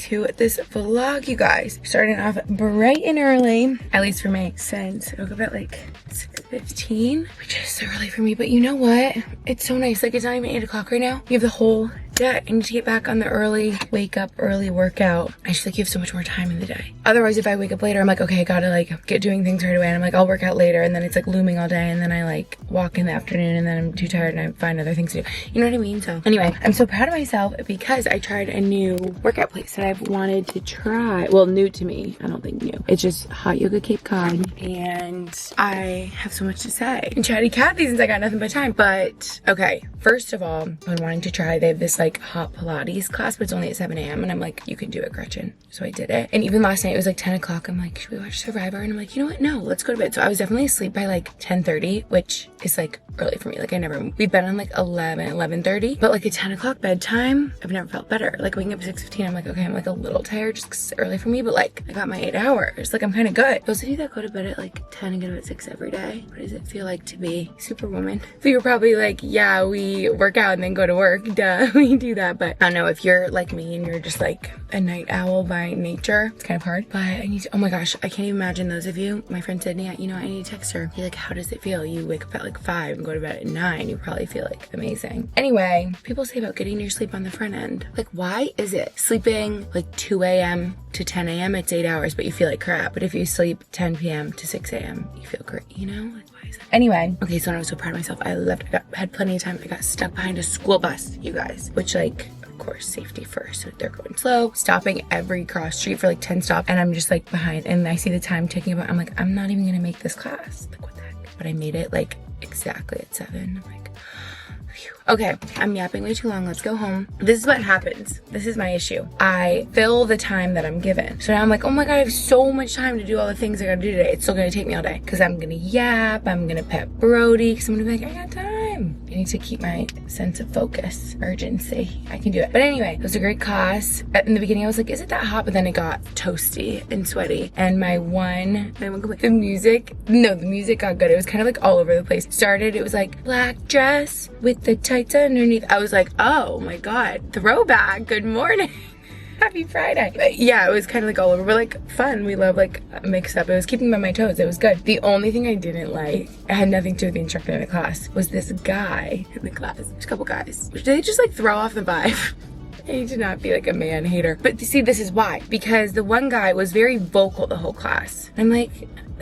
to this vlog, you guys. Starting off bright and early, at least for me, since I woke up at like 6:15, which is so early for me. But you know what? It's so nice. Like, it's not even 8 o'clock right now. You have the whole day. I need to get back on the early wake up, early workout. I just like you have so much more time in the day. Otherwise, if I wake up later, I'm like, okay, I gotta like get doing things right away. And I'm like, I'll work out later. And then it's like looming all day. And then I like walk in the afternoon and then I'm too tired and I find other things to do. You know what I mean? So anyway, I'm so proud of myself because I tried a new workout place that I've wanted to try. Well, new to me. I don't think new. It's just Hot Yoga Cape Cod. And I have so much to say. And chatty Cathy since I got nothing but time. But okay, first of all, I'm wanting to try, they have this like hot Pilates class, but it's only at 7 a.m. And I'm like, you can do it, Gretchen. So I did it. And even last night, it was like 10 o'clock. I'm like, should we watch Survivor? And I'm like, you know what? No, let's go to bed. So I was definitely asleep by like 10:30, which is like early for me. Like we've been on like 11:30, but like a 10 o'clock bedtime, I've never felt better. Like waking up at 6:15, I'm like, okay, I'm like a little tired just 'cause it's early for me, but like I got my 8 hours. Like I'm kind of good. Those of you that go to bed at like 10 and get up at 6 every day, what does it feel like to be Superwoman? So you're probably like, yeah, we work out and then go to work. Duh, we do that. But I don't know, if you're like me and you're just like a night owl by nature, it's kind of hard. But I need to, oh my gosh, I can't even imagine those of you. My friend said, yeah, you know, I need to text her. You're like, how does it feel? You wake up at like 5 and go to bed at 9. You probably feel like amazing. Anyway, people say about getting your sleep on the front end. Like, why is it sleeping like 2 a.m. to 10 a.m. it's 8 hours, but you feel like crap. But if you sleep 10 p.m. to 6 a.m., you feel great, you know? Like, why is that? Anyway, okay, so I was so proud of myself. I had plenty of time. I got stuck behind a school bus, you guys, which like, of course, safety first. So they're going slow, stopping every cross street for like 10 stops. And I'm just like behind and I see the time ticking about, I'm like, I'm not even gonna make this class. Like, what the heck? But I made it like exactly at 7. I'm like, phew. Okay, I'm yapping way too long. Let's go home. This is what happens. This is my issue. I fill the time that I'm given. So now I'm like, oh my God, I have so much time to do all the things I gotta do today. It's still gonna take me all day because I'm gonna yap. I'm gonna pet Brody because I'm gonna be like, I got time. I need to keep my sense of focus, urgency. I can do it. But anyway, it was a great class. In the beginning, I was like, is it that hot? But then it got toasty and sweaty. And the music got good. It was kind of like all over the place. Started, it was like black dress with the tights underneath. I was like, oh my God, throwback. Good morning. Happy Friday. But yeah, it was kind of like all over, but like fun. We love like mix up. It was keeping me on my toes. It was good. The only thing I didn't like, it had nothing to do with the instructor in the class, was this guy in the class. There's a couple guys. They just like throw off the vibe. I need to not be like a man hater. But you see, this is why. Because the one guy was very vocal the whole class. I'm like,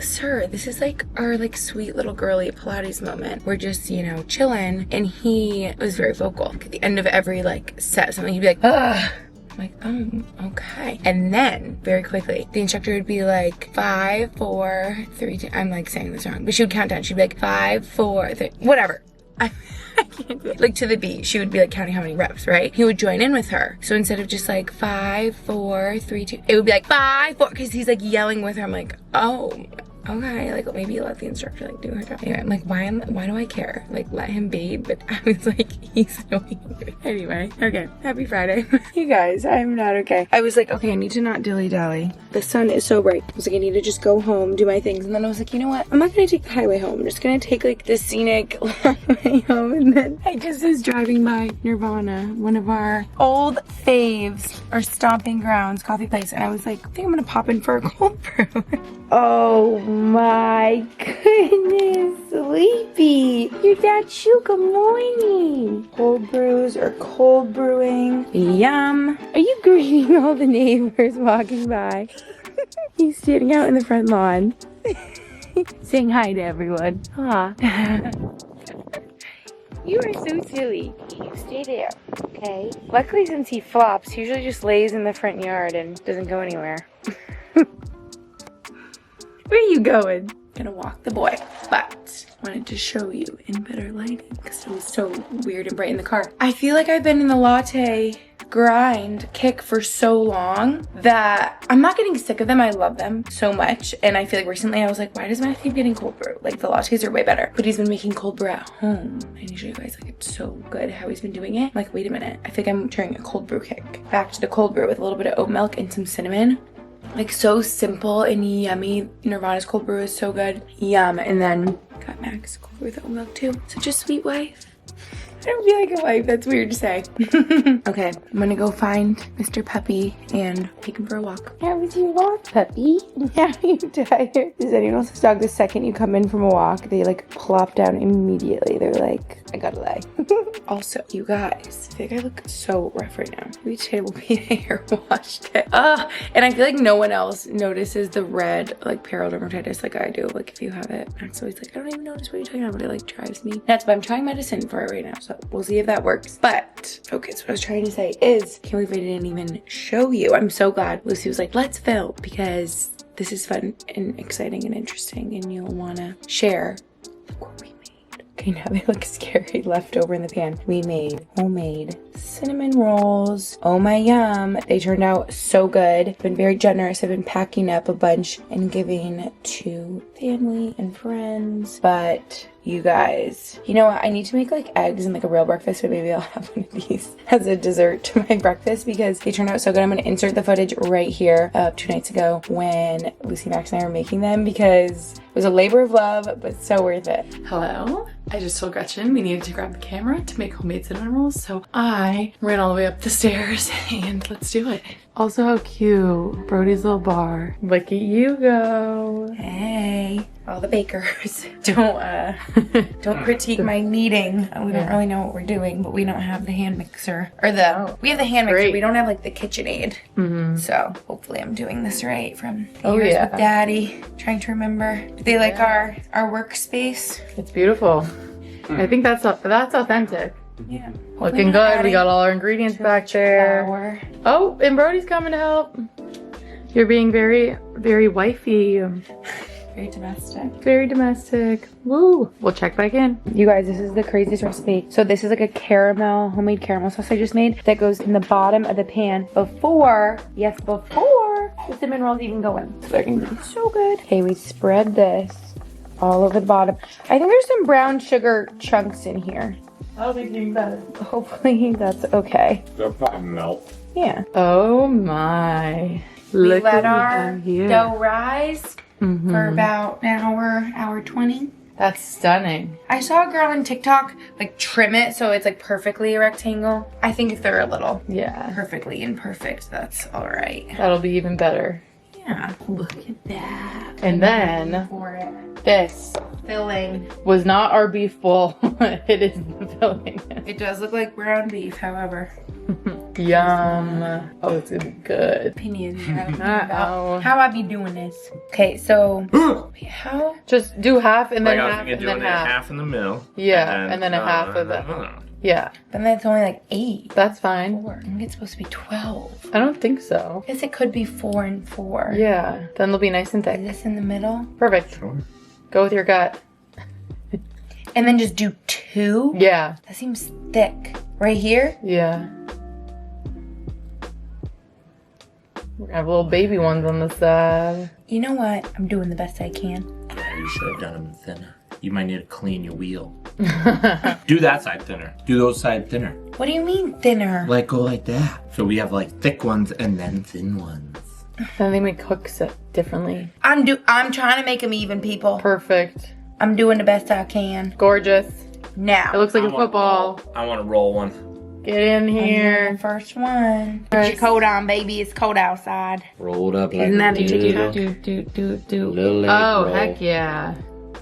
sir, this is like our like sweet little girly Pilates moment. We're just, you know, chilling. And he was very vocal. At the end of every like set, something he'd be like, ugh. I'm like, oh, okay. And then very quickly, the instructor would be like 5, 4, 3, 2. I'm like saying this wrong, but she would count down. She'd be like 5, 4, 3, whatever. I can't do it. Like to the beat, she would be like counting how many reps, right? He would join in with her. So instead of just like 5, 4, 3, 2, it would be like 5, 4, because he's like yelling with her. I'm like, oh, okay, like maybe let the instructor like do her job. Anyway, I'm like, why do I care? Like let him be. But I was like, he's so angry. Anyway, okay, happy Friday. You guys, I'm not okay. I was like, okay, I need to not dilly-dally. The sun is so bright. I was like, I need to just go home, do my things. And then I was like, you know what? I'm not gonna take the highway home. I'm just gonna take like the scenic long way home. And then I just was driving by Nirvana, one of our old faves, our stomping grounds, coffee place. And I was like, I think I'm gonna pop in for a cold brew. Oh my goodness, Sleepy. Your dad too, good morning. Cold brews or cold brewing. Yum. Are you greeting all the neighbors walking by? He's standing out in the front lawn. Saying hi to everyone. Aw. You are so silly. You stay there, okay? Luckily, since he flops, he usually just lays in the front yard and doesn't go anywhere. Where are you going? Gonna walk the boy, but wanted to show you in better lighting because it was so weird and bright in the car. I feel like I've been in the latte grind kick for so long that I'm not getting sick of them. I love them so much. And I feel like recently I was like, why does Matt keep getting cold brew? Like the lattes are way better, but he's been making cold brew at home. I need to show you guys, like it's so good how he's been doing it. I'm like, wait a minute. I think I'm turning a cold brew kick back to the cold brew with a little bit of oat milk and some cinnamon. Like so simple and yummy. Nirvana's cold brew is so good. Yum. And then got Max cold brew with oat milk too. Such a sweet wife. I don't feel like a wife. That's weird to say. Okay, I'm gonna go find Mr. Puppy and take him for a walk. How was your walk, puppy? How are you tired? Does anyone else's dog, the second you come in from a walk, they like plop down immediately. They're like, I gotta lay. Also, you guys, I think I look so rough right now. Maybe today will be a hair wash day. And I feel like no one else notices the red, like, peridermatitis like I do. Like, if you have it, Max always like, I don't even notice what you're talking about, but it like drives me nuts. But I'm trying medicine for it right now, so we'll see if that works. But okay, so what I was trying to say is, can't believe I didn't even show you. I'm so glad Lucy was like, let's film, because this is fun and exciting and interesting, and you'll want to share. Look what we made. Okay, now they look scary left over in the pan. We made homemade cinnamon rolls. Oh my yum. They turned out so good. Been very generous. I've been packing up a bunch and giving to family and friends. But you guys, you know what? I need to make like eggs and like a real breakfast, but maybe I'll have one of these as a dessert to my breakfast because they turned out so good. I'm going to insert the footage right here of 2 nights ago when Lucy, Max, and I were making them because it was a labor of love, but so worth it. Hello. I just told Gretchen we needed to grab the camera to make homemade cinnamon rolls, so I ran all the way up the stairs and let's do it. Also, how cute. Brody's little bar. Look at you go. Hey, all the bakers. Don't critique my kneading. We don't really know what we're doing, but we don't have the hand mixer. Or we have the hand mixer. Great. We don't have like the KitchenAid. So hopefully I'm doing this right from the years yeah. with Daddy. Trying to remember. Do they like our workspace? It's beautiful. I think that's authentic. Yeah. Looking good. We got all our ingredients back there. Flour. Oh, and Brody's coming to help. You're being very, very wifey. Very domestic. Very domestic. Woo. We'll check back in. You guys, this is the craziest recipe. So this is like a homemade caramel sauce I just made that goes in the bottom of the pan before the cinnamon rolls even go in. So they're gonna be so good. Okay, we spread this all over the bottom. I think there's some brown sugar chunks in here. That'll be even better. Hopefully that's okay. They'll probably melt. Yeah. Oh my. We let our dough rise for about an hour 20. That's stunning. I saw a girl on TikTok like trim it so it's like perfectly a rectangle. I think if they're a little perfectly imperfect, that's all right. That'll be even better. Yeah. Look at that. And then For it. this Filling. was not our beef bowl. It is the filling. It does look like ground beef, however. Yum. Oh, it's gonna be good. Opinions. Uh-oh. How I be doing this? Okay, so how? Just do half and then Like I was half thinking and then doing half. half in the middle. Yeah, and then a half of that. Yeah, Then that's only like 8. that's fine. 4. I think it's supposed to be 12. I don't think so. I guess it could be 4 and 4. Yeah, then they'll be nice and Is thick. this in the middle? Perfect. Sure. Go with your gut. And then just do 2? Yeah, That seems thick. Right here? yeah. We're gonna have little baby ones on the side. You know what? I'm doing the best I can. Yeah, you should have done them thinner. You might need to clean your wheel. Do that side thinner. Do those side thinner. What do you mean thinner? Like go like that. So we have like thick ones and then thin ones. Then they may cook it differently. I'm trying to make them even, people. Perfect. I'm doing the best I can. Gorgeous. Now. It looks like a football. I want to roll one. Get in I'm doing here. the first one. Put your coat on, baby. It's cold outside. Rolled up like Isn't that a a little leg Oh, roll. heck yeah.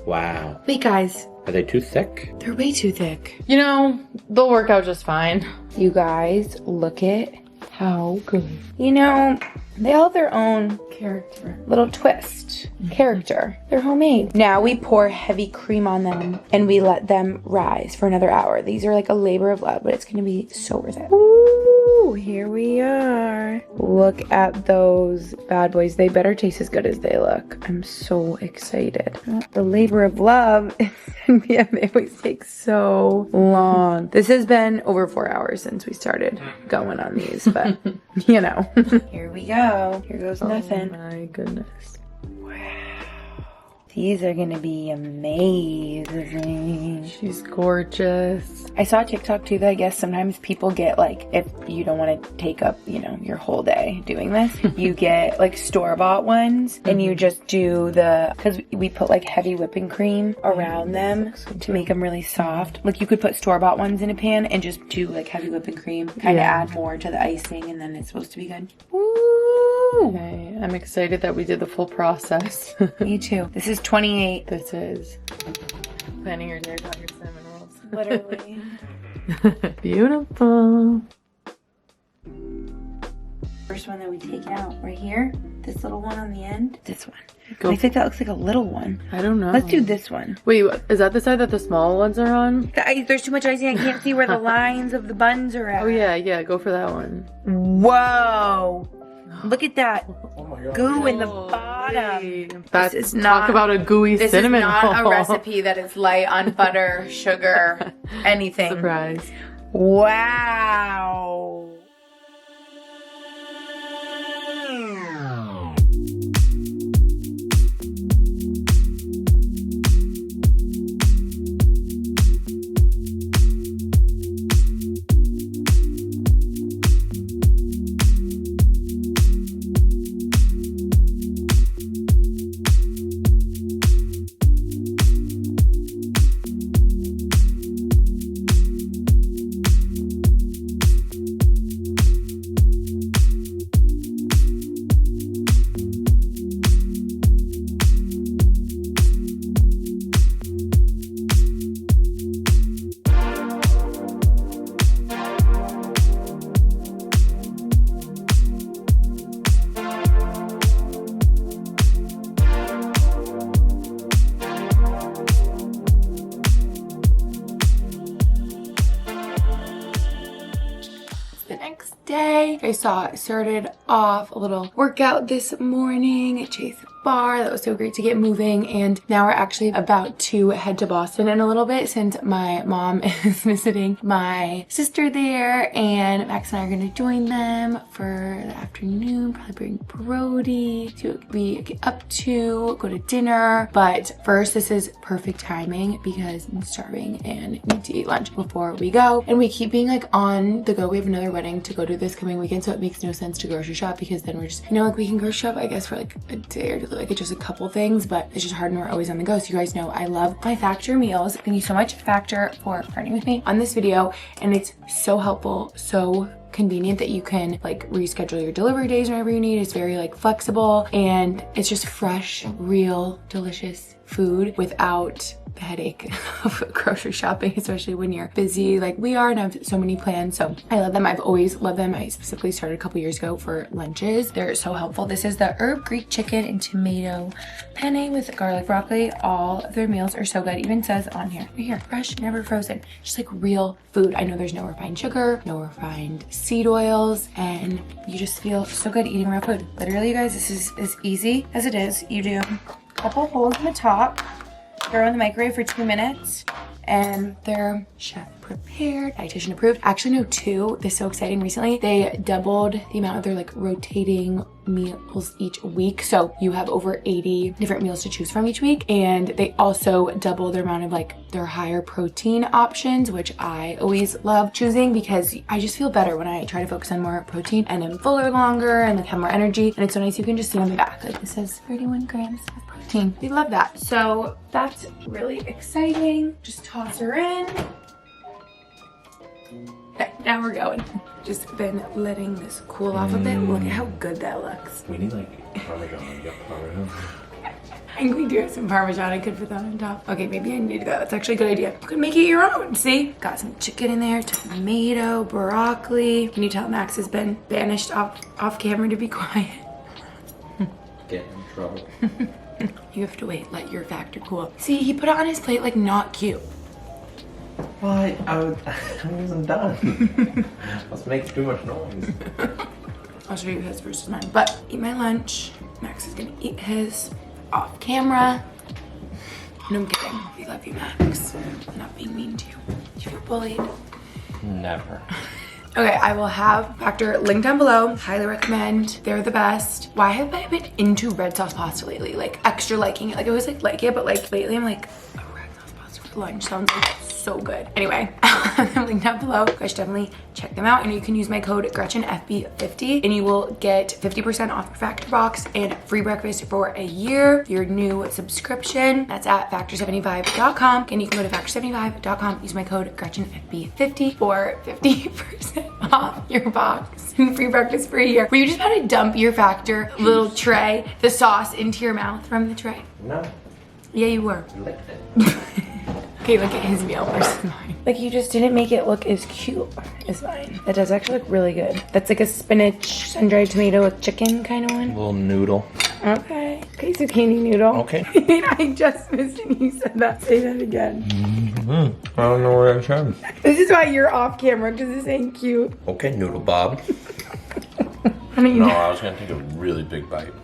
Wow. Wait, guys. Are they too thick? They're way too thick. You know, they'll work out just fine. You guys, look at how good. You know, they all have their own Character. little twist. Character. They're homemade. Now we pour heavy cream on them and we let them rise for another hour. These are like a labor of love, but it's gonna be so worth it. Ooh, here we are. Look at those bad boys. They better taste as good as they look. I'm so excited. The labor of love. Yeah, they always take so long. This has been over 4 hours since we started going on these, but you know. Here we go. Here goes nothing. Oh my goodness. Wow. These are gonna be amazing. She's gorgeous. I saw a TikTok too that I guess sometimes people get like, if you don't want to take up, you know, your whole day doing this, you get like store-bought ones and you just do because we put like heavy whipping cream around them to make them really soft. Like you could put store-bought ones in a pan and just do like heavy whipping cream, kind of add more to the icing, and then it's supposed to be good. Woo! Okay, I'm excited that we did the full process. Me too. This is 28. This is planning your day about your cinnamon rolls. Literally. Beautiful. First one that we take out right here, this little one on the end. This one. Go. I think that looks like a little one. I don't know. Let's do this one. Wait, is that the side that the small ones are on? There's too much icing. I can't see where the lines of the buns are at. Oh yeah, go for that one. Whoa. Look at that Oh my god. goo in the bottom. That's This is not- talk about a gooey cinnamon This is not roll. a recipe that is light on butter, sugar, anything. Surprise. Wow. Day. I started off a little workout this morning at Chase Bar. That was so great to get moving, and now we're actually about to head to Boston in a little bit since my mom is visiting my sister there, and Max and I are going to join them for the afternoon, probably bring Brody to what we get up to, go to dinner. But first, this is perfect timing because I'm starving and need to eat lunch before we go, and we keep being like on the go. We have another wedding to go to this coming weekend, so it makes no sense to grocery shop because then we're just, you know, like we can grocery shop I guess for like a day or two, like it's just a couple things, but it's just hard and we're always on the go. So you guys know I love my Factor meals. Thank you so much, Factor, for partnering with me on this video, and it's so helpful, so convenient that you can like reschedule your delivery days whenever you need. It's very like flexible, and it's just fresh, real, delicious food without the headache of grocery shopping, especially when you're busy like we are and have so many plans. So I love them. I've always loved them. I specifically started a couple years ago for lunches. They're so helpful. This is the herb Greek chicken and tomato penne with garlic broccoli. All of their meals are so good. It even says on here, right here, fresh, never frozen. Just like real food. I know there's no refined sugar, no refined seed oils, and you just feel so good eating real food. Literally, you guys, this is as easy as it is. You do a couple holes in the top, throw in the microwave for 2 minutes, and they're chef prepared, dietitian approved. Actually, no, 2. This is so exciting. Recently, they doubled the amount of their like rotating meals each week. So you have over 80 different meals to choose from each week. And they also double their amount of like their higher protein options, which I always love choosing because I just feel better when I try to focus on more protein and I'm fuller longer and like have more energy. And it's so nice. You can just see on the back, like this says 31 grams of protein. We love that. So that's really exciting. Just toss her in. Okay, now we're going. Just been letting this cool off a bit. Look at how good that looks. We need like Parmesan. You got Parmesan? I think we do have some Parmesan. I could put that on top. Okay, maybe I need to do that. That's actually a good idea. You could make it your own. See? Got some chicken in there, tomato, broccoli. Can you tell Max has been banished off camera to be quiet? Get in trouble. You have to wait. Let your Factor cool. See, he put it on his plate like not cute. Why? I wasn't done. I was making too much noise. I'll show you his versus mine. But eat my lunch. Max is gonna eat his off camera. No, I'm kidding. We love you, Max. I'm not being mean to you. Do you feel bullied? Never. Okay, I will have Factor linked down below. Highly recommend. They're the best. Why have I been into red sauce pasta lately? Like extra liking it. Like I always like it, but like lately I'm like, a red sauce pasta for lunch sounds like so good. Anyway, I'll have them linked down below. You guys should definitely check them out. And you can use my code GretchenFB50 and you will get 50% off your Factor box and free breakfast for a year. Your new subscription. That's at factor75.com. And you can go to factor75.com, use my code GretchenFB50 for 50% off your box and free breakfast for a year. Were you just about to dump your Factor little tray, the sauce into your mouth from the tray? No. Yeah, you were. You licked it. Okay, look at his meal versus mine. Like you just didn't make it look as cute as mine. That does actually look really good. That's like a spinach, sun-dried tomato with chicken kind of one. Little noodle. Okay. Okay, zucchini noodle. Okay. I just missed it. You said that. Say that again. I don't know what I'm saying. This is why you're off camera, because this ain't cute. Okay, Noodle Bob. I don't even No, I was gonna take a really big bite.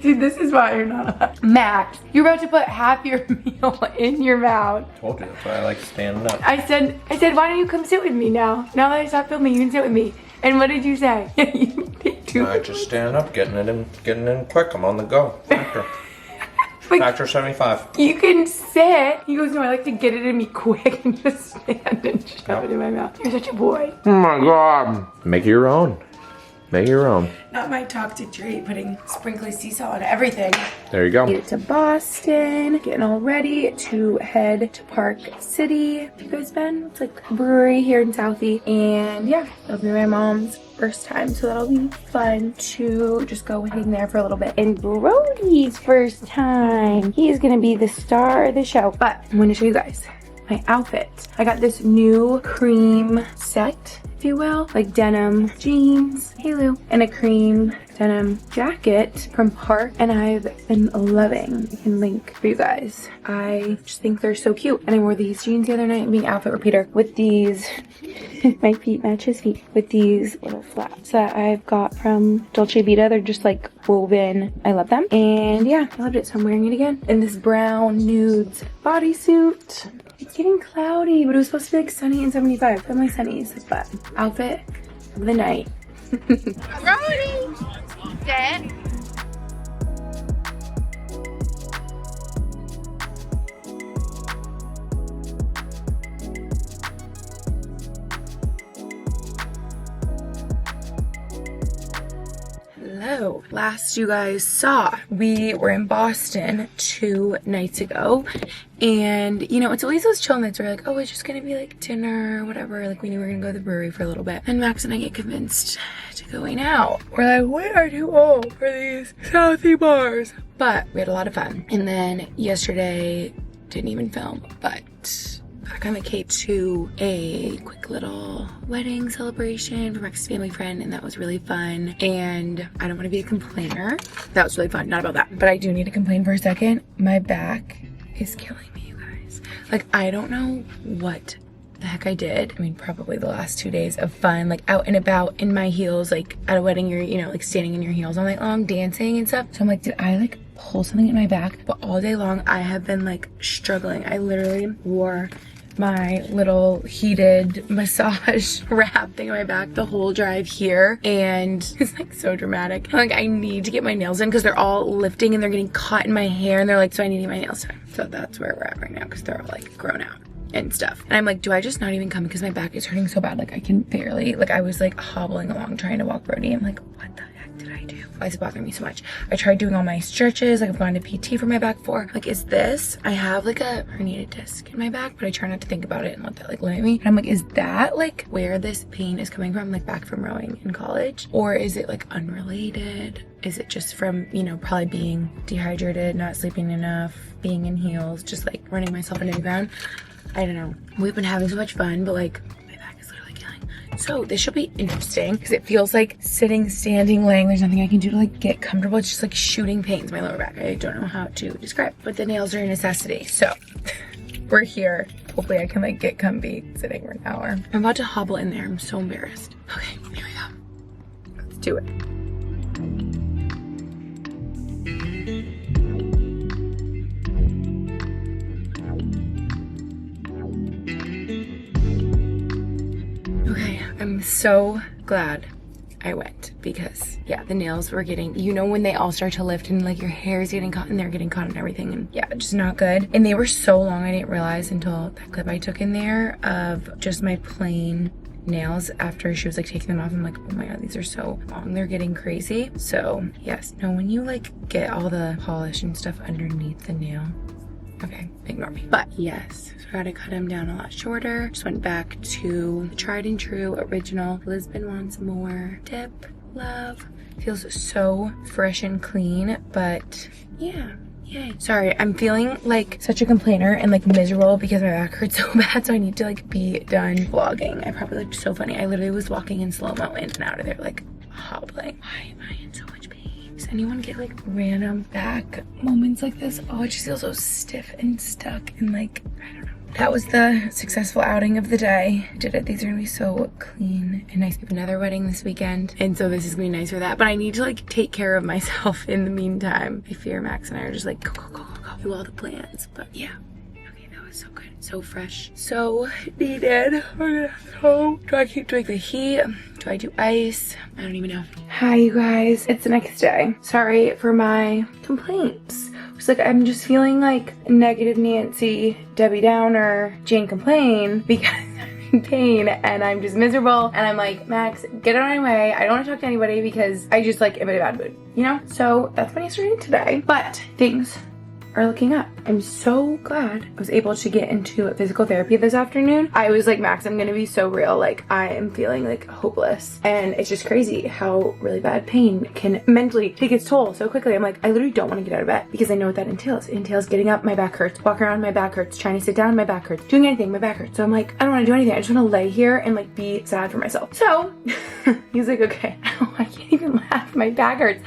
Dude, this is why you're not a Max. You're about to put half your meal in your mouth. Told you, that's why I like standing up. I said, why don't you come sit with me now? Now that I stopped filming, you can sit with me. And what did you say? You take two. I just stand up, getting in quick. I'm on the go. Factor. Factor 75. You can sit. He goes, no, I like to get it in me quick and just stand and shove it in my mouth. You're such a boy. Oh my god. Make it your own. Make it your own. Not my toxic trait, putting sprinkly sea salt on everything. There you go. Made it to Boston, getting all ready to head to Park City. You guys been? It's like a brewery here in Southie. And yeah, that'll be my mom's first time, so that'll be fun to just go hang there for a little bit. And Brody's first time. He is gonna be the star of the show. But I'm gonna show you guys my outfit. I got this new cream set, if you will, like denim jeans, hey Lou, and a cream denim jacket from Park, and I've been loving. I can link for you guys. I just think they're so cute. And I wore these jeans the other night, being outfit repeater, with these, my feet match his feet, with these little flats that I've got from Dolce Vita. They're just like woven. I love them. And yeah, I loved it, so I'm wearing it again. In this brown nudes bodysuit. It's getting cloudy, but it was supposed to be like sunny and 75. Got my sunnies, but outfit of the night. Brody! Dad? Hello. Last you guys saw, we were in Boston 2 nights ago. And, you know, it's always those chill nights where you're like, oh, it's just gonna be like dinner or whatever. Like, we knew we were gonna go to the brewery for a little bit. And Max and I get convinced to going out. We're like, we are too old for these Southie bars. But we had a lot of fun. And then yesterday, didn't even film, but back on the Cape to a quick little wedding celebration for Max's family friend, and that was really fun. And I don't want to be a complainer. That was really fun, not about that. But I do need to complain for a second. My back is killing me, you guys. Like, I don't know what the heck I did. I mean, probably the last 2 days of fun, like out and about in my heels, like at a wedding, you're, you know, like standing in your heels all night long, dancing and stuff. So I'm like, did I like pull something in my back? But all day long, I have been like struggling. I literally wore my little heated massage wrap thing on my back the whole drive here, and it's like so dramatic. Like, I need to get my nails in because they're all lifting and they're getting caught in my hair, and they're like, so I need to get my nails done. So that's where we're at right now, because they're all like grown out and stuff. And I'm like, do I just not even come because my back is hurting so bad? Like, I can barely, like, I was like hobbling along trying to walk Brody. I'm like, what the heck did I do? Why is it bothering me so much? I tried doing all my stretches, like I've gone to PT for my back for. Like, is this, I have like a herniated disc in my back, but I try not to think about it and let that like limit me. And I'm like, is that like where this pain is coming from? Like back from rowing in college? Or is it like unrelated? Is it just from, you know, probably being dehydrated, not sleeping enough, being in heels, just like running myself into the ground? I don't know. We've been having so much fun, but like my back is literally killing. So this should be interesting because it feels like sitting, standing, laying. There's nothing I can do to like get comfortable. It's just like shooting pains in my lower back. I don't know how to describe, but the nails are a necessity. So we're here. Hopefully I can like get comfy sitting for an hour. I'm about to hobble in there. I'm so embarrassed. Okay, here we go. Let's do it. Okay, I'm so glad I went because yeah, the nails were getting, you know, when they all start to lift and like your hair is getting caught and they're getting caught and everything, and yeah, just not good. And they were so long, I didn't realize until that clip I took in there of just my plain nails after she was like taking them off. I'm like, oh my god, these are so long, they're getting crazy. So yes, no, when you like get all the polish and stuff underneath the nail, okay, ignore me. But yes, so I had to cut them down a lot shorter. Just went back to the tried and true original Lisbon wants more dip. Love. Feels so fresh and clean, but yeah. Yay. Sorry, I'm feeling like such a complainer and like miserable because my back hurts so bad, so I need to like be done vlogging. I probably looked so funny. I literally was walking in slow-mo in and out of there, like hobbling. Why am I in so much pain? Does anyone get like random back moments like this? Oh, it just feels so stiff and stuck and like, I don't know. That was the successful outing of the day. I did it. These are gonna be so clean and nice. We have another wedding this weekend, and so this is gonna be nice for that. But I need to like take care of myself in the meantime. I fear Max and I are just like go do all the plans. But yeah, okay, that was so good, so fresh, so needed. So do I keep doing the heat? Do I do ice? I don't even know. Hi, you guys. It's the next day. Sorry for my complaints. It's like I'm just feeling like negative Nancy, Debbie Downer, Jane complain because I'm in pain and I'm just miserable, and I'm like, Max, get out of my way. I don't want to talk to anybody because I just like am in a bad mood, you know? So that's my yesterday today, but things are looking up. I'm so glad I was able to get into physical therapy this afternoon. I was like, Max, I'm gonna be so real. Like, I am feeling like hopeless. And it's just crazy how really bad pain can mentally take its toll so quickly. I'm like, I literally don't want to get out of bed because I know what that entails. It entails getting up, my back hurts, walking around, my back hurts, trying to sit down, my back hurts, doing anything, my back hurts. So I'm like, I don't want to do anything. I just want to lay here and like be sad for myself. So he's like, okay, I can't even laugh. My back hurts.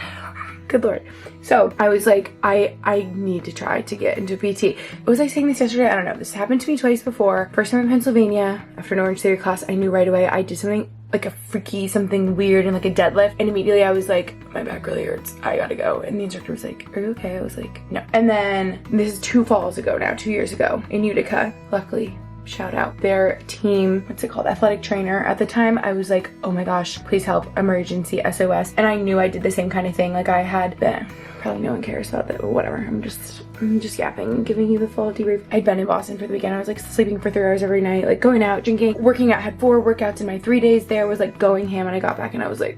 Good Lord. So I was like, I need to try to get into PT. Was I saying this yesterday? I don't know. This happened to me twice before. First time in Pennsylvania, after an Orange Theory class, I knew right away I did something like a freaky, something weird and like a deadlift. And immediately I was like, my back really hurts. I gotta go. And the instructor was like, are you okay? I was like, no. And then this is 2 falls ago now, 2 years ago in Utica. Luckily, shout out their team, what's it called, athletic trainer. At the time I was like, oh my gosh, please help, emergency, SOS. And I knew I did the same kind of thing. Like I had probably no one cares about that, but whatever. I'm just yapping, giving you the full debrief. I'd been in Boston for the weekend. I was like sleeping for 3 hours every night, like going out, drinking, working out. Had 4 workouts in my 3 days there, was like going ham, and I got back and I was like,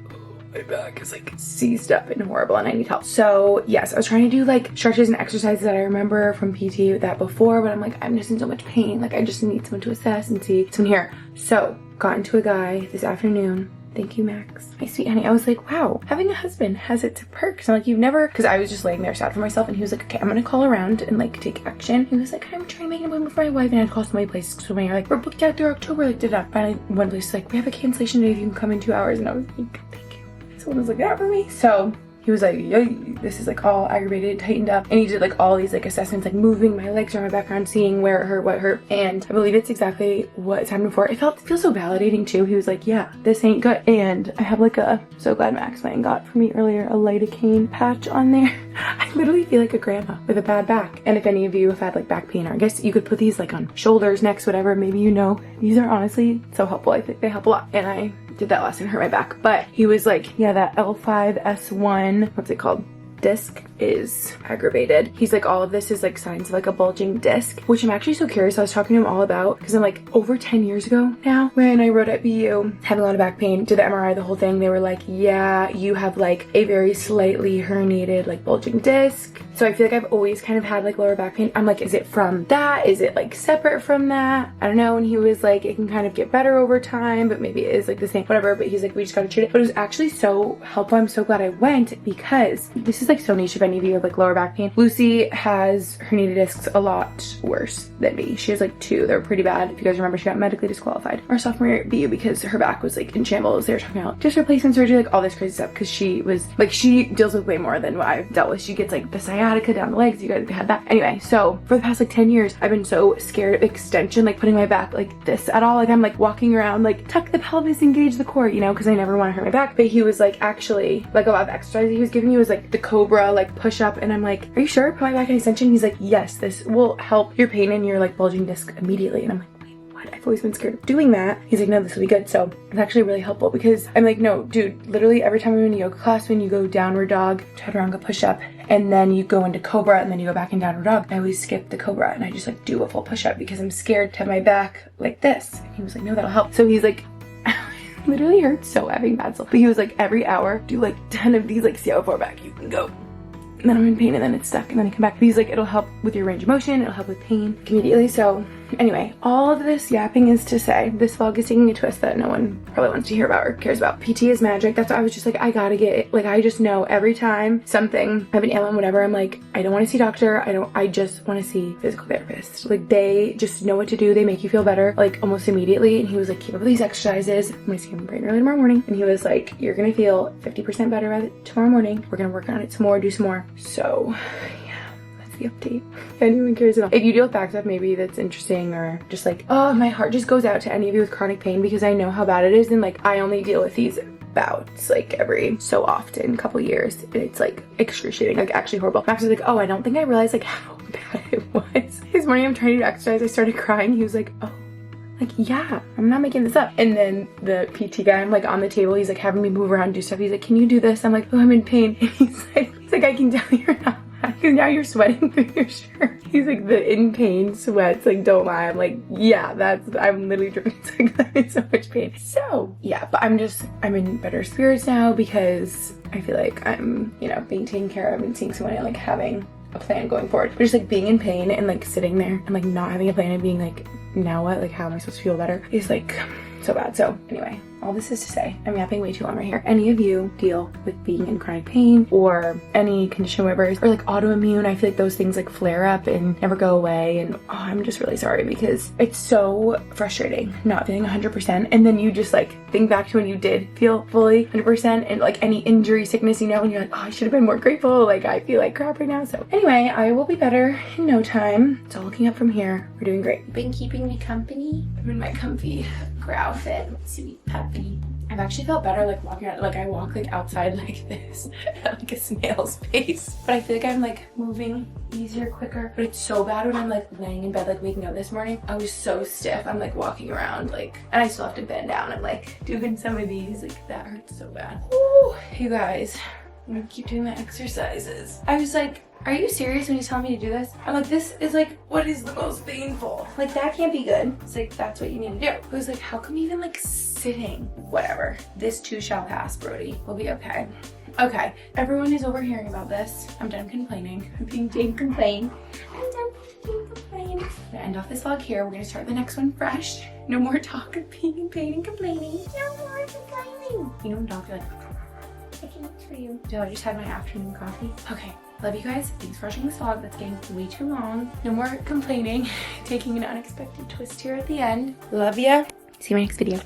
my back is like seized up and horrible and I need help. So yes, I was trying to do like stretches and exercises that I remember from PT that before, but I'm like, I'm just in so much pain. Like I just need someone to assess and see someone here. So got into a guy this afternoon. Thank you, Max. My sweet honey. I was like, wow, having a husband has its perks. I'm like, you've never, because I was just laying there sad for myself, and he was like, okay, I'm gonna call around and like take action. He was like, I'm trying to make an appointment for my wife, and I had to call so many places. So many are like, we're booked out through October. Like, did that? Finally, one place was like, we have a cancellation day if you can come in 2 hours, and I was like, thank you. Someone was looking out for me. So he was like, yo, this is like all aggravated, tightened up. And he did like all these like assessments, like moving my legs around my background, seeing where it hurt, what hurt. And I believe it's exactly what's happened before. It feels so validating too. He was like, yeah, this ain't good. And I have like a, so glad Max went and got for me earlier, a lidocaine patch on there. I literally feel like a grandma with a bad back. And if any of you have had like back pain, or I guess you could put these like on shoulders, necks, whatever, maybe you know, these are honestly so helpful. I think they help a lot. And I did that last and hurt my back. But he was like, yeah, that L5S1, what's it called? Disc is aggravated. He's like, all of this is like signs of like a bulging disc, which I'm actually so curious. I was talking to him all about, because I'm like, over 10 years ago now, when I wrote at BU, having a lot of back pain, did the MRI, the whole thing, they were like, yeah, you have like a very slightly herniated like bulging disc. So I feel like I've always kind of had like lower back pain. I'm like, is it from that? Is it like separate from that? I don't know. And he was like, it can kind of get better over time, but maybe it is like the same, whatever. But he's like, we just gotta treat it. But it was actually so helpful. I'm so glad I went, because this is like so niche if any of you have like lower back pain. Lucy has herniated discs a lot worse than me. She has like 2. They're pretty bad. If you guys remember, she got medically disqualified our sophomore year at BU because her back was like in shambles. They were talking about disc replacement surgery, like all this crazy stuff, because she was like, she deals with way more than what I've dealt with. She gets like the sciatica down the legs. You guys had that. Anyway, so for the past like 10 years, I've been so scared of extension, like putting my back like this at all. Like I'm like walking around like tuck the pelvis, engage the core, you know, because I never want to hurt my back. But he was like, actually, like a lot of exercise he was giving me was like the cobra, like push up. And I'm like, are you sure? Put my back in extension? He's like, yes, this will help your pain and your like bulging disc immediately. And I'm like, wait, what? God, I've always been scared of doing that. He's like, no, this will be good. So it's actually really helpful because I'm like, no, dude, literally every time I'm in a yoga class, when you go downward dog, chaturanga push-up, and then you go into cobra and then you go back in downward dog, I always skip the cobra and I just like do a full push-up because I'm scared to have my back like this. And he was like, no, that'll help. So he's like, literally hurts so effing bad. But he was like, every hour, do like 10 of these, like see how far back you can go. And then I'm in pain and then it's stuck and then I come back. But he's like, it'll help with your range of motion, it'll help with pain immediately. So anyway, all of this yapping is to say, this vlog is taking a twist that no one probably wants to hear about or cares about. PT is magic. That's why I was just like, I gotta get it. Like, I just know every time something, I have an ailment, whatever, I'm like, I don't want to see doctor. I just want to see physical therapist. Like, they just know what to do. They make you feel better, like almost immediately. And he was like, keep up with these exercises. I'm gonna see him bright and early tomorrow morning. And he was like, you're gonna feel 50% better by tomorrow morning. We're gonna work on it some more, do some more. So the update. If anyone cares at all. If you deal with back stuff, maybe that's interesting, or just like, oh, my heart just goes out to any of you with chronic pain because I know how bad it is. And like, I only deal with these bouts like every so often, a couple years. It's like excruciating, like actually horrible. Max was like, oh, I don't think I realized like how bad it was. This morning I'm trying to do exercise, I started crying. He was like, oh, like, yeah, I'm not making this up. And then the PT guy, I'm like on the table, he's like having me move around, do stuff. He's like, can you do this? I'm like, oh, I'm in pain. And he's like, I can tell you're not. Because now you're sweating through your shirt. He's like, the in pain sweats, like, don't lie. I'm like, yeah, I'm literally dripping. It's like, I'm in so much pain. So yeah, but I'm in better spirits now because I feel like I'm, you know, being taken care of and seeing someone and like having a plan going forward. But just like being in pain and like sitting there and like not having a plan and being like, now what? Like, how am I supposed to feel better? Is like so bad. So anyway, all this is to say, I'm yapping way too long right here. Any of you deal with being in chronic pain or any condition, whatever, or like autoimmune, I feel like those things like flare up and never go away. And oh, I'm just really sorry because it's so frustrating not feeling 100%. And then you just like think back to when you did feel fully 100% and like any injury, sickness, you know, and you're like, oh, I should have been more grateful. Like, I feel like crap right now. So anyway, I will be better in no time. So looking up from here, we're doing great. Been keeping me company. I'm in my comfy growl fit, sweet puppy. I've actually felt better like walking around, like I walk like outside like this at like a snail's pace, but I feel like I'm like moving easier, quicker. But it's so bad when I'm like laying in bed, like waking up this morning, I was so stiff. I'm like walking around like, and I still have to bend down. I'm like doing some of these, like that hurts so bad. Ooh, you guys, I'm gonna keep doing my exercises. I was like, are you serious when you tell me to do this? I'm like, this is like, what is the most painful? Like, that can't be good. It's like, that's what you need to do. It was like, how come even like sitting? Whatever. This too shall pass, Brody. We'll be okay. Okay, everyone is overhearing about this. I'm done complaining. I'm being dang complain. I'm done being complain. I'm gonna end off this vlog here. We're gonna start the next one fresh. No more talk of being in pain and complaining. No more complaining. You know, dog, like, I can look for you. So I just had my afternoon coffee. Okay. Love you guys. Thanks for watching this vlog. That's getting way too long. No more complaining. Taking an unexpected twist here at the end. Love ya. See you in my next video.